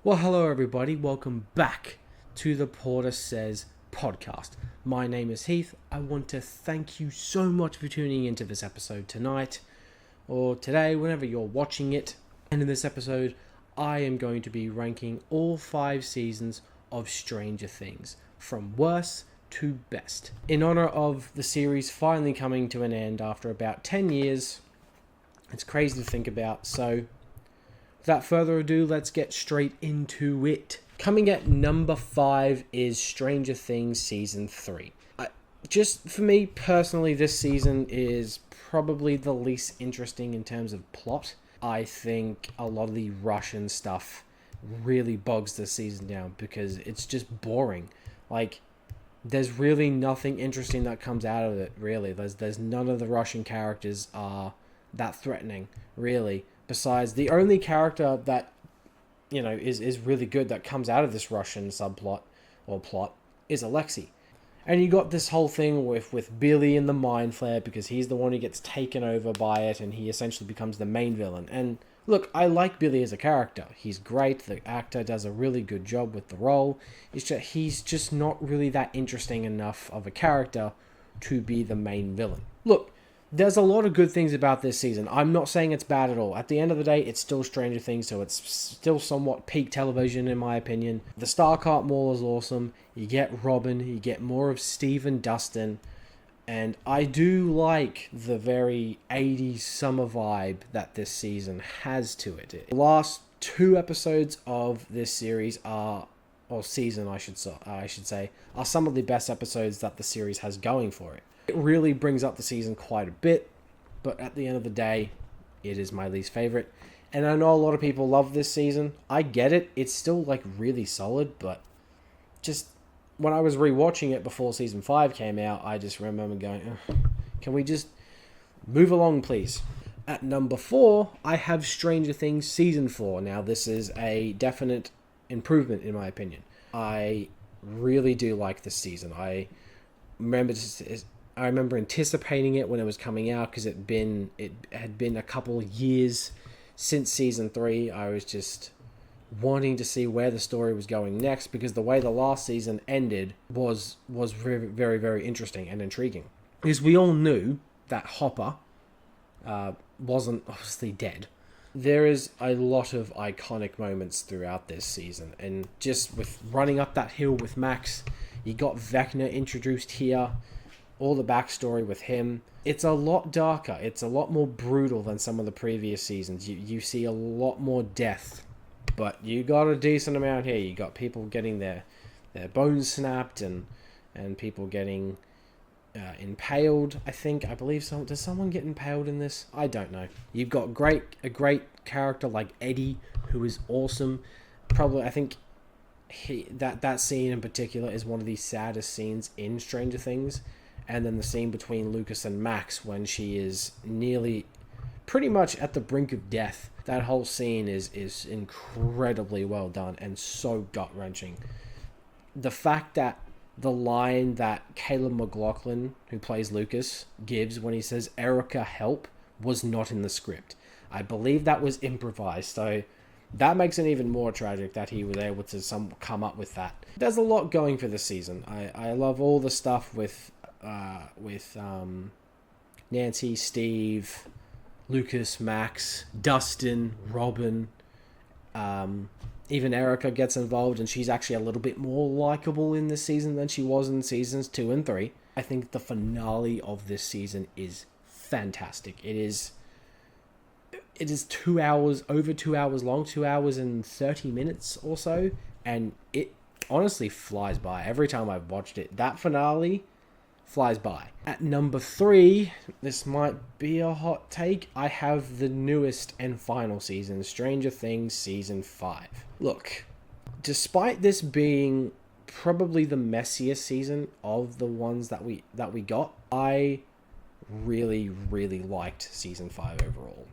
Well, hello everybody. Welcome back to the Porter Says podcast. My name is Heath. I want to thank you so much for tuning into this episode tonight or today, whenever you're watching it. And in this episode, I am going to be ranking all 5 seasons of Stranger Things, from worst to best, in honor of the series finally coming to an end after about 10 years. It's crazy to think about, so without further ado, let's get straight into it. Coming at number 5 is Stranger Things Season 3. Just for me personally, this season is probably the least interesting in terms of plot. I think a lot of the Russian stuff really bogs the season down because it's just boring. Like, there's really nothing interesting that comes out of it, really. There's none of the Russian characters are that threatening, really. Besides, the only character that, is really good that comes out of this Russian subplot or plot is Alexei. And you got this whole thing with Billy and the Mind Flare because he's the one who gets taken over by it and he essentially becomes the main villain. And look, I like Billy as a character. He's great. The actor does a really good job with the role. He's just not really that interesting enough of a character to be the main villain. Look, there's a lot of good things about this season. I'm not saying it's bad at all. At the end of the day, it's still Stranger Things, so it's still somewhat peak television in my opinion. The Starcart Mall is awesome. You get Robin, you get more of Steve and Dustin, and I do like the very 80s summer vibe that this season has to it. The last 2 episodes of this series or season I should say, are some of the best episodes that the series has going for it. It really brings up the season quite a bit, but at the end of the day, it is my least favorite. And I know a lot of people love this season. I get it. It's still really solid, but just when I was rewatching it before season 5 came out, I just remember going, can we just move along, please? At number 4, I have Stranger Things season 4. Now, this is a definite improvement in my opinion. I really do like this season. I remember anticipating it when it was coming out because it had been a couple years since season 3. I was just wanting to see where the story was going next because the way the last season ended was very, very, very interesting and intriguing. Because we all knew that Hopper wasn't obviously dead. There is a lot of iconic moments throughout this season, and just with running up that hill with Max, you got Vecna introduced here. All the backstory with him. It's a lot darker. It's a lot more brutal than some of the previous seasons. You see a lot more death. But you got a decent amount here. You got people getting their bones snapped and people getting impaled, I believe so. Does someone get impaled in this? I don't know. You've got a great character like Eddie, who is awesome. Probably, I think that scene in particular is one of the saddest scenes in Stranger Things. And then the scene between Lucas and Max when she is nearly pretty much at the brink of death. That whole scene is incredibly well done and so gut-wrenching. The fact that the line that Caleb McLaughlin, who plays Lucas, gives when he says, "Erica, help," was not in the script. I believe that was improvised, so that makes it even more tragic that he was able to come up with that. There's a lot going for this season. I love all the stuff with Nancy, Steve, Lucas, Max, Dustin, Robin. Even Erica gets involved, and she's actually a little bit more likable in this season than she was in seasons 2 and 3. I think the finale of this season is fantastic. It is 2 hours, over 2 hours long, 2 hours and 30 minutes or so, and it honestly flies by. Every time I've watched it, that finale flies by. At number 3, this might be a hot take, I have the newest and final season, Stranger Things Season 5. Look, despite this being probably the messiest season of the ones that we got, I really, really liked Season 5 overall.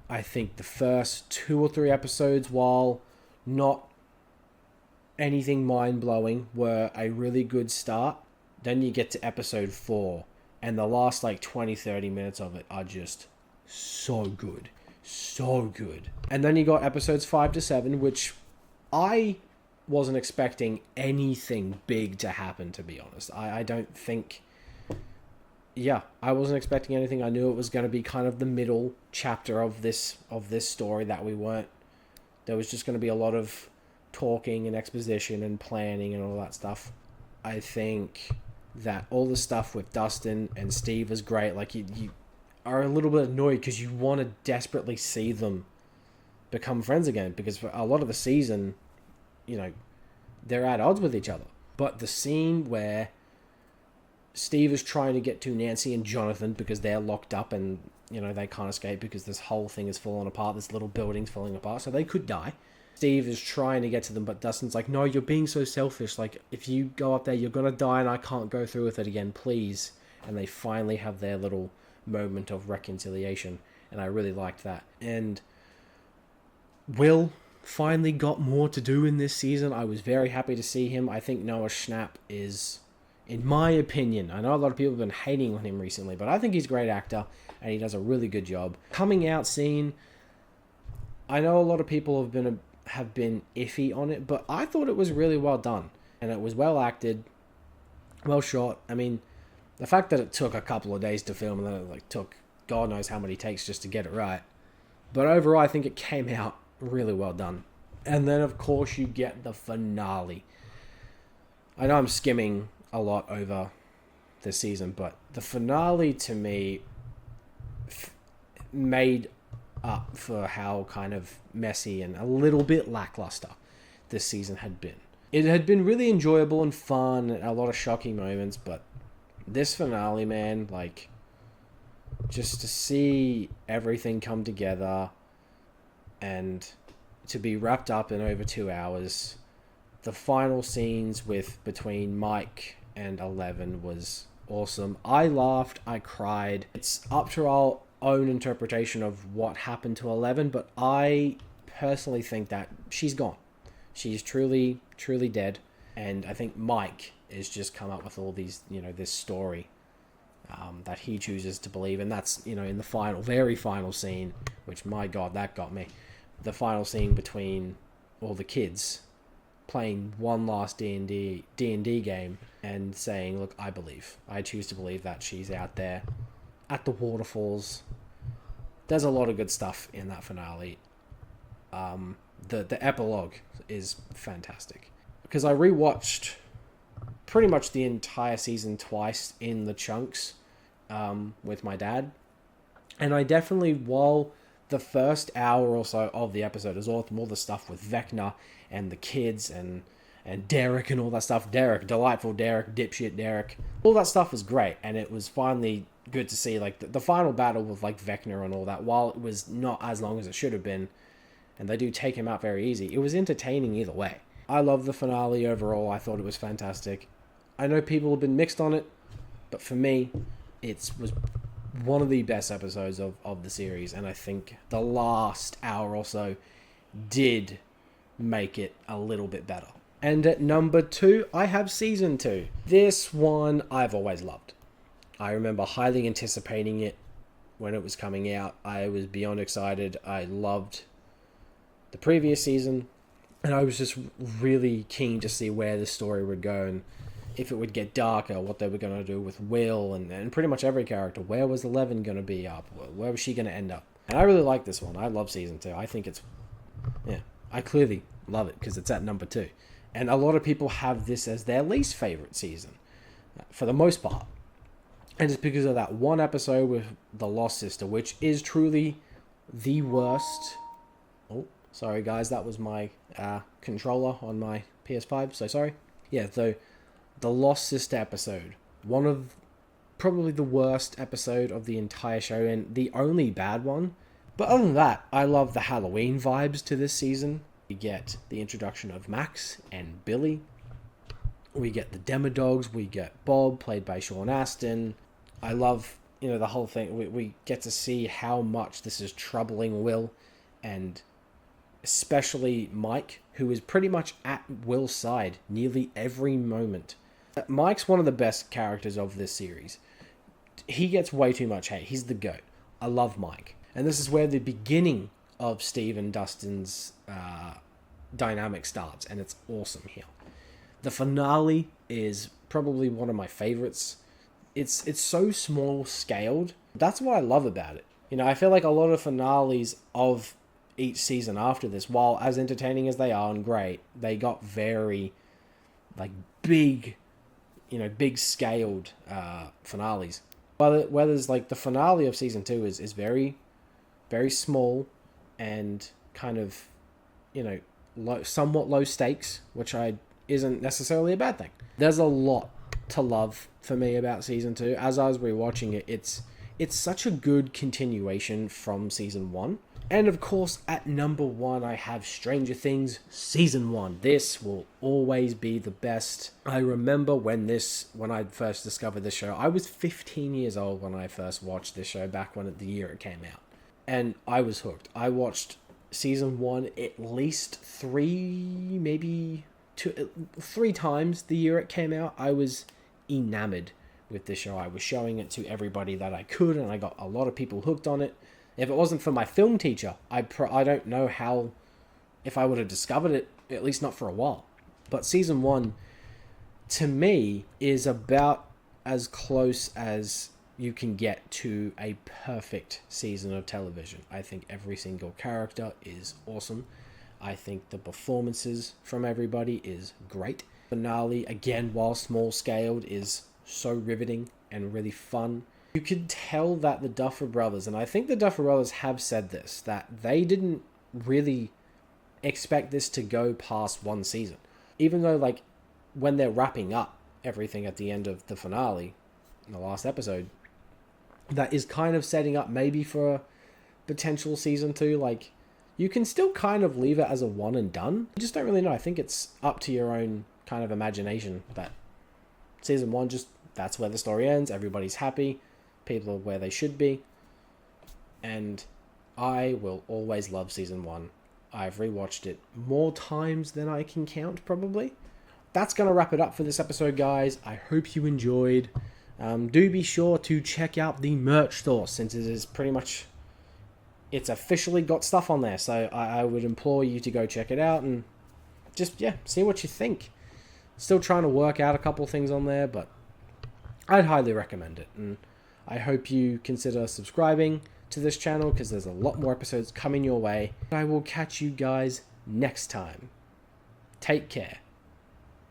I think the first 2 or 3 episodes, while not anything mind-blowing, were a really good start. Then you get to episode 4, and the last 20-30 minutes of it are just so good. so good. And then you got episodes 5 to 7, which I wasn't expecting anything big to happen, to be honest. I don't think... Yeah, I wasn't expecting anything. I knew it was going to be kind of the middle chapter of this story that we weren't... There was just going to be a lot of talking and exposition and planning and all that stuff. I think that all the stuff with Dustin and Steve is great. Like, you are a little bit annoyed because you want to desperately see them become friends again, because for a lot of the season, you know, they're at odds with each other. But the scene where Steve is trying to get to Nancy and Jonathan because they're locked up and, you know, they can't escape because this whole thing is falling apart, this little building's falling apart, so they could die. Steve is trying to get to them, but Dustin's like, no, you're being so selfish. Like, if you go up there, you're going to die and I can't go through with it again, please. And they finally have their little moment of reconciliation, and I really liked that. And Will finally got more to do in this season. I was very happy to see him. I think Noah Schnapp is, in my opinion, I know a lot of people have been hating on him recently, but I think he's a great actor, and he does a really good job. Coming out scene, I know a lot of people have been iffy on it, but I thought it was really well done, and it was well acted, well shot. I mean, the fact that it took a couple of days to film and then it took God knows how many takes just to get it right, but overall I think it came out really well done. And then of course you get the finale. I know I'm skimming a lot over this season, but the finale to me made up for how kind of messy and a little bit lackluster this season had been. It had been really enjoyable and fun and a lot of shocking moments, but this finale, man, like, just to see everything come together and to be wrapped up in over 2 hours, the final scenes between Mike and Eleven was awesome. I laughed, I cried. It's up to our own interpretation of what happened to Eleven, but I personally think that she's gone. She's truly, truly dead. And I think Mike has just come up with all these, you know, this story that he chooses to believe. And that's, you know, in the very final scene, which, my God, that got me. The final scene between all the kids playing one last D&D game and saying, look, I choose to believe that she's out there at the waterfalls. There's a lot of good stuff in that finale. The epilogue is fantastic, because I rewatched pretty much the entire season twice in the chunks with my dad, and I definitely, while the first hour or so of the episode is all the stuff with Vecna and the kids and Derek and all that stuff. Derek, delightful Derek, dipshit Derek. All that stuff was great, and it was finally good to see, like, the final battle with, like, Vecna and all that. While it was not as long as it should have been, and they do take him out very easy, it was entertaining either way. I love the finale overall. I thought it was fantastic. I know people have been mixed on it, but for me, it was one of the best episodes of the series, and I think the last hour or so did make it a little bit better. And at number 2, I have season 2. This one I've always loved. I remember highly anticipating it when it was coming out. I was beyond excited. I loved the previous season, and I was just really keen to see where the story would go and if it would get darker, what they were going to do with Will and pretty much every character. Where was Eleven going to be up? Where was she going to end up? And I really like this one. I love season 2. I think it's... Yeah, I clearly love it because it's at number 2. And a lot of people have this as their least favorite season, for the most part. And it's because of that one episode with the Lost Sister, which is truly the worst... Oh, sorry guys, that was my controller on my PS5, so sorry. Yeah, so the Lost Sister episode, one of probably the worst episode of the entire show, and the only bad one. But other than that, I love the Halloween vibes to this season. We get the introduction of Max and Billy. We get the Demodogs. We get Bob, played by Sean Astin. I love, you know, the whole thing. We get to see how much this is troubling Will, and especially Mike, who is pretty much at Will's side nearly every moment. Mike's one of the best characters of this series. He gets way too much hate. He's the GOAT. I love Mike. And this is where the beginning of Steve and Dustin's dynamic starts, and it's awesome here. The finale is probably one of my favorites. It's so small scaled. That's what I love about it. You know, I feel like a lot of finales of each season after this, while as entertaining as they are and great, they got very like big, big scaled finales. Whereas like the finale of season 2 is very, very small and kind of, somewhat low stakes, which isn't necessarily a bad thing. There's a lot to love for me about season 2. As I was rewatching it, it's such a good continuation from season 1. And of course, at number 1, I have Stranger Things season 1. This will always be the best. I remember when I first discovered this show. I was 15 years old when I first watched this show, back when the year it came out. And I was hooked. I watched season 1 at least 3 times the year it came out. I was enamored with this show. I was showing it to everybody that I could, and I got a lot of people hooked on it. If it wasn't for my film teacher, I don't know how, if I would have discovered it, at least not for a while. But season 1, to me, is about as close as you can get to a perfect season of television. I think every single character is awesome. I think the performances from everybody is great. Finale, again, while small scaled, is so riveting and really fun. You could tell that the Duffer Brothers, and I think the Duffer Brothers have said this, that they didn't really expect this to go past one season. Even though, like, when they're wrapping up everything at the end of the finale, in the last episode, that is kind of setting up maybe for a potential season 2. Like, you can still kind of leave it as a one and done. You just don't really know. I think it's up to your own kind of imagination. That season 1, just that's where the story ends. Everybody's happy. People are where they should be. And I will always love season 1. I've rewatched it more times than I can count, probably. That's going to wrap it up for this episode, guys. I hope you enjoyed. Do be sure to check out the merch store, since it is pretty much... it's officially got stuff on there. So I would implore you to go check it out and just, see what you think. Still trying to work out a couple things on there, but I'd highly recommend it. And I hope you consider subscribing to this channel, because there's a lot more episodes coming your way. I will catch you guys next time. Take care.